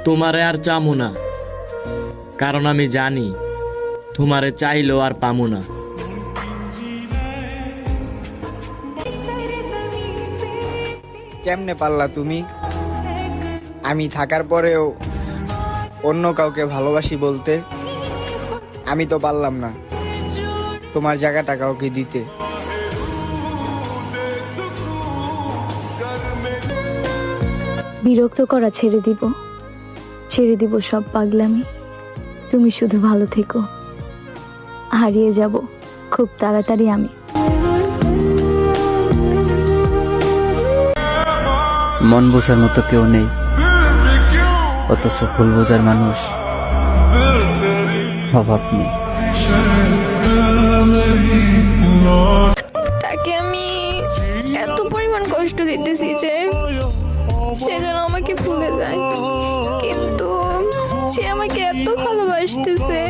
তোমারে আর চামু না, কারণ আমি জানি তোমারে চাইলেও আর পামু না। কেমনে পারলা তুমি আমি থাকার পরেও অন্য কাউকে ভালোবাসি বলতে? আমি তো পারলাম না তোমার জায়গাটা কাউকে দিতে। বিরক্ত করা ছেড়ে দিব সব পাগলামি। তুমি শুধু ভালো থেকো, হারিয়ে যাব খুব তাড়াতাড়ি আমি। মন বোঝার মতো কেউ নেই, অথচ ভুল বোঝার মানুষ অভাব নেই। তাকে আমি এত পরিমাণ কষ্ট দিতেছি যে সে যেন আমাকে ভুলে যায়, কিন্তু সে আমাকে এত ভালোবাসতেছে,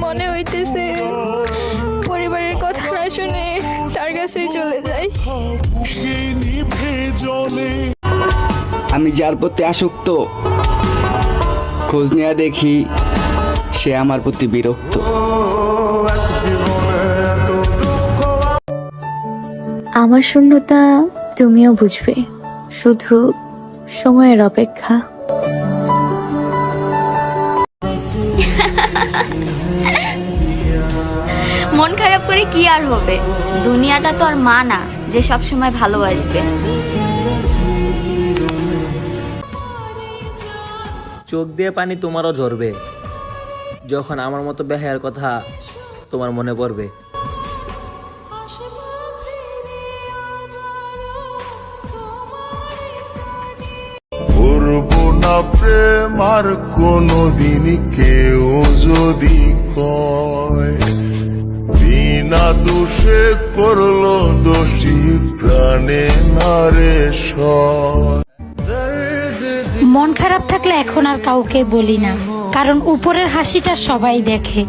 মনে হইতেছে পরিবারের কথা না শুনে তার কাছেই চলে যায়। আমি যার প্রতি আসক্ত, খোঁজ নেওয়া দেখি সে আমার প্রতি বিরক্ত। আমার শূন্যতা তুমিও বুঝবে, শুধু সময়ের অপেক্ষা। মন খারাপ করে কি আর হবে, দুনিয়াটা তো আর মা না যে সব সময় ভালোবাসবে। চোখ দিয়ে পানি তোমারও ঝরবে যখন আমার মতো বেহায়ার কথা তোমার মনে পড়বে। করবো না প্রেম আর কোনদিন কেউ যদি কয়, বিনা দোষে করলো দোষী প্রাণে নারে সয়। মন খারাপ থাকলে এখন আর কাউকে বলি না, কারণ উপরের হাসিটা সবাই দেখে,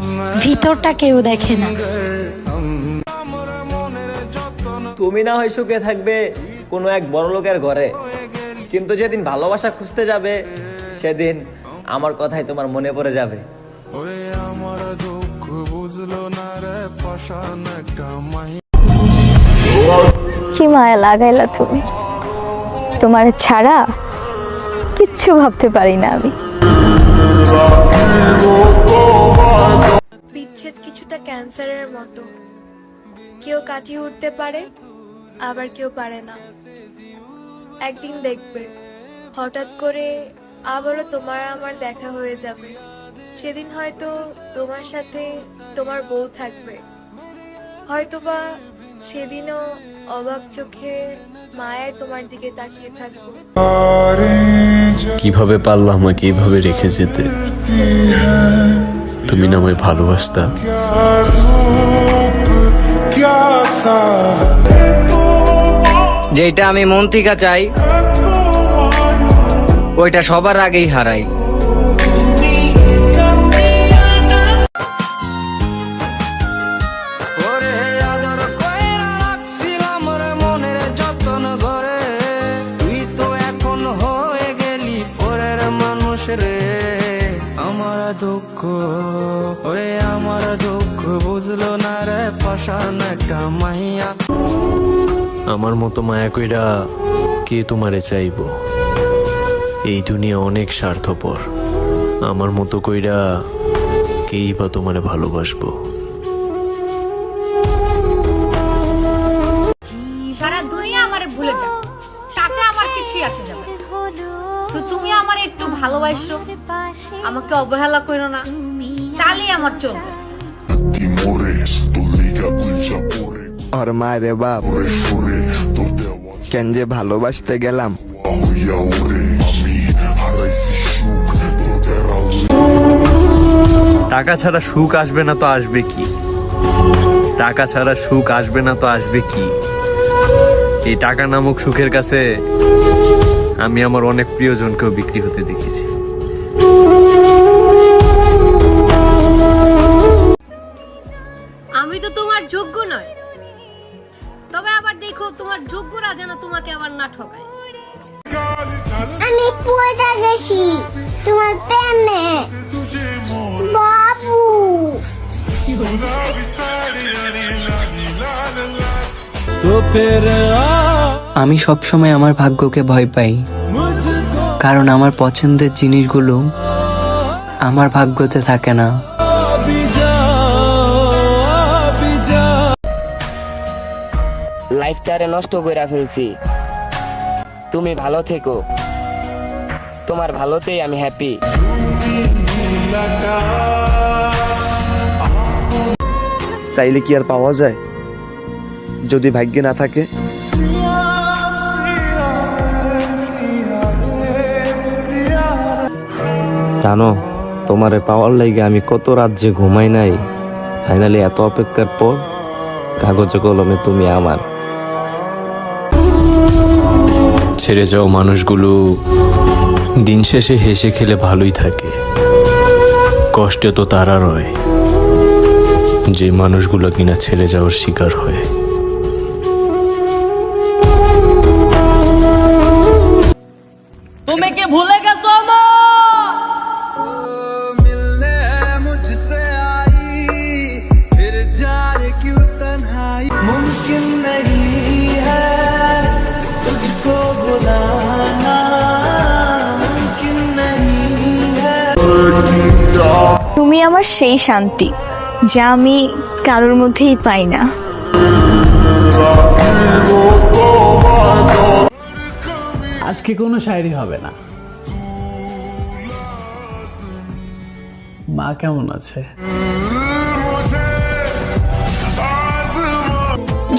ভিতরটা কেউ দেখে না। তুমি না হয় সুখে থাকবে কোনো এক বড় লোকের ঘরে, কিন্তু যেদিন ভালোবাসা খুঁজতে যাবে সেদিন আমার কথাই তোমার মনে পড়ে যাবে। কি মায়া লাগাইলা তুমি, তোমার ছাড়া কিচ্ছু ভাবতে পারি না আমি। বিচ্ছেদ কিছুটা ক্যান্সারের মতো, কেউ কাটিয়ে উঠতে পারে, আবার কেউ পারে না। একদিন দেখবে হঠাৎ করে আবারও তোমার আমার দেখা হয়ে যাবে, সেদিন হয়তো তোমার সাথে তোমার বউ থাকবে, হয়তোবা সেদিনও অবাক চোখে মায়ায় তোমার দিকে তাকিয়ে থাকবো। কিভাবে পারলাম আমাকে এইভাবে রেখে যেতে? তুমি না আমায় ভালোবাসতা। যেটা আমি মন থেকে চাই ওইটা সবার আগেই হারাই। আমার দুঃখ বুঝলো না রে পাশান একটা মাইয়া। আমার মতো মায়া কইরা কে তোমারে চাইবো? এই দুনিয়া অনেক স্বার্থপর, আমার মতো কইরা কেই বা তোমারে ভালোবাসবো? সারা দুনিয়া আমারে ভুলে যাও, তাতে আমার কিছুই আসে যাবে না। তুমি আমার একটু ভালোবাসো, আমাকে অবহেলা করো না, তাহলেই আমার চলবে। আর মায়ের বাপ কেন যে ভালোবাসতে গেলাম। টাকা ছাড়া সুখ আসবে না তো আসবে কি? টাকা ছাড়া সুখ আসবে না তো আসবে কি? এই টাকা নামক সুখের কাছে আমি আমার অনেক প্রিয়জনকেও বিক্রি হতে দেখেছি। আমি তো তোমার যোগ্য নয়, তবে আবার দেখো তোমার যোগ্যরা যেন তোমাকে আবার না ঠকায়। আমি পড়ে গেছি। তোমার প্রেমে বাবু। আমি সবসময় আমার ভাগ্যকে ভয় পাই, কারণ আমার পছন্দের জিনিসগুলো আমার ভাগ্যতে থাকে না। লাইফটারে নষ্ট করে ফেলছি, তুমি ভালো থেকো, তোমার ভালোতেই আমি হ্যাপি। চাইলে কি আর পাওয়া যায় যদি ভাগ্যে না থাকে? জানো, তোমারে পাওয়ার লাইগে আমি কত রাত যে ঘুমাই নাই। ফাইনালি এত অপেক্ষার পর কাগজে কলমে তুমি আমার। ছেড়ে যাও মানুষগুলো দিন শেষে হেসে খেলে ভালোই থাকে, কষ্টে তো তারা রয় যে মানুষগুলো কিনা ছেড়ে যাওয়ার শিকার হয়। তুমি কি ভুলে গেছো তুমি আমার সেই শান্তি যা আমি কারোর মধ্যেই পাই না। আজকে কোনো শায়রি হবে না। মা কেমন আছে?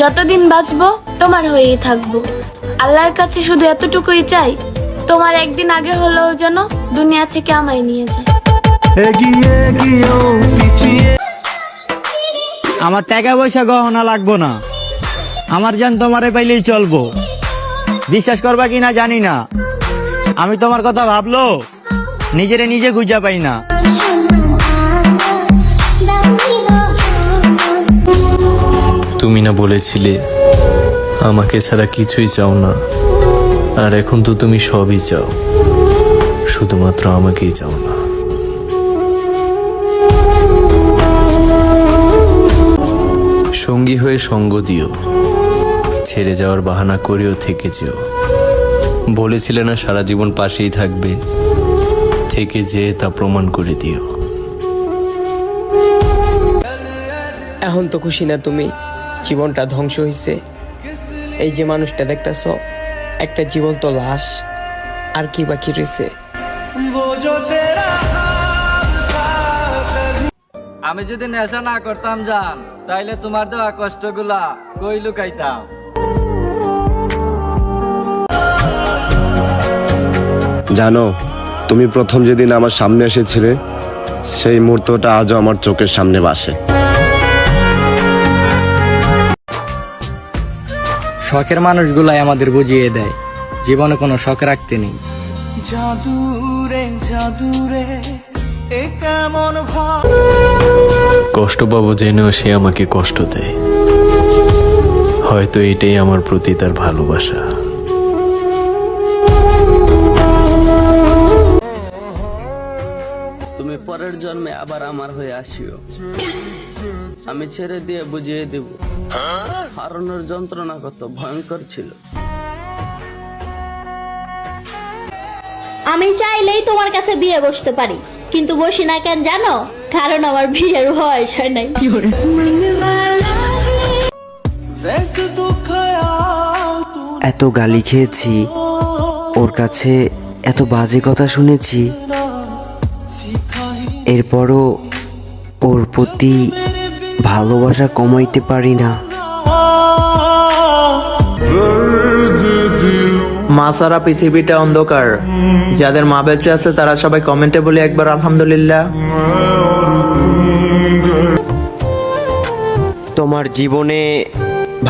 যতদিন বাঁচবো তোমার হয়েই থাকবো। আল্লাহর কাছে শুধু এতটুকুই চাই, তোমার একদিন আগে হলেও যেন দুনিয়া থেকে আমায় নিয়ে যায়। আমার টাকা পয়সা গহনা লাগবো না, আমার জান তোমারে পাইলেই চলবো। বিশ্বাস করবা কিনা জানি না, আমি তোমার কথা ভাবলো নিজেরে নিজে খুঁজা পাই না। তুমি না বলেছিলে আমাকে ছাড়া কিছুই চাও না, আর এখন তো তুমি সবই চাও, শুধুমাত্র আমাকেই চাও না। সঙ্গী হয়ে সঙ্গ দিও, ছেড়ে যাওয়ার বাহানা করেও থেকে যেও। বলেছিলে না সারা জীবন পাশেই থাকবে, থেকে যে তা প্রমাণ করে দিও। এখন তো খুশি না তুমি? জীবনটা ধ্বংস হয়েছে। এই যে মানুষটা দেখতেছ, একটা জীবন্ত লাশ, আর কি বাকি রয়েছে? আমি যদি নেশা না করতাম জান, তাইলে তোমার দেওয়া কষ্টগুলা কই লুকাইতাম। জানো, তুমি প্রথম যেদিন আমার সামনে এসেছিলে সেই মুহূর্তটা আজও আমার চোখের সামনে ভাসে। শখের মানুষগুলাই আমাদের বুঝিয়ে দেয় জীবনে কোনো শখ রাখতে নেই। কষ্ট পাবো জেনেও সে আমাকে কষ্ট দেয়, হয়তো এটাই আমার প্রতি তার ভালোবাসা। তুমি পরের জন্মে আবার আমার হয়ে আসিও, আমি ছেড়ে দিয়ে বুঝিয়ে দেব হারানোর যন্ত্রণা কত ভয়ঙ্কর ছিল। আমি চাইলেই তোমার কাছে বিয়ে বসতে পারি, কিন্তু বসি না কেন জানো? কারণ আমার বিয়ের বয়স হয় নাই। এত গালি খেয়েছি, ওর কাছে এত বাজে কথা শুনেছি, এরপরও ওর প্রতি ভালোবাসা কমাইতে পারি না। মা সারা পৃথিবীটা অন্ধকার। যাদের মা বেঁচে আছে তারা সবাই কমেন্টে বলি একবার আলহামদুলিল্লাহ। তোমার জীবনে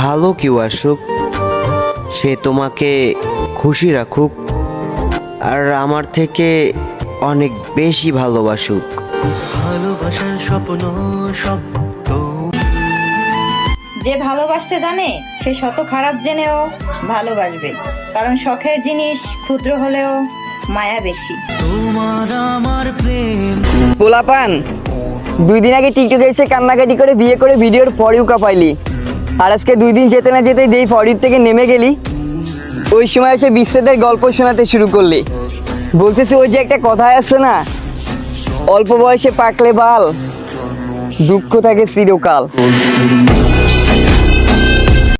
ভালো কেউ আসুক, সে তোমাকে খুশি রাখুক, আর আমার থেকে অনেক বেশি ভালোবাসুক। ভালোবাসার স্বপ্ন সব যে ভালোবাসতে জানে সে শত খারাপ জেনেও ভালোবাসবে, কারণ শখের জিনিস ক্ষুদ্র হলেও মায়া বেশি। পোলাপান 2 দিন আগে টিকটকে এসে কান্নাকাটি করে বিয়ে করে ভিডিওর ফর ইউ কাপাইলি, আর আজকে 2 দিন যেতে না যেতেই দেই ফর ইউ থেকে নেমে গেলি। ওই সময় এসে বিচ্ছেদের গল্প শোনাতে শুরু করলি। বলতেছি ওই যে একটা কথাই আছে না, অল্প বয়সে পাকলে বাল, দুঃখ থাকে চিরকাল।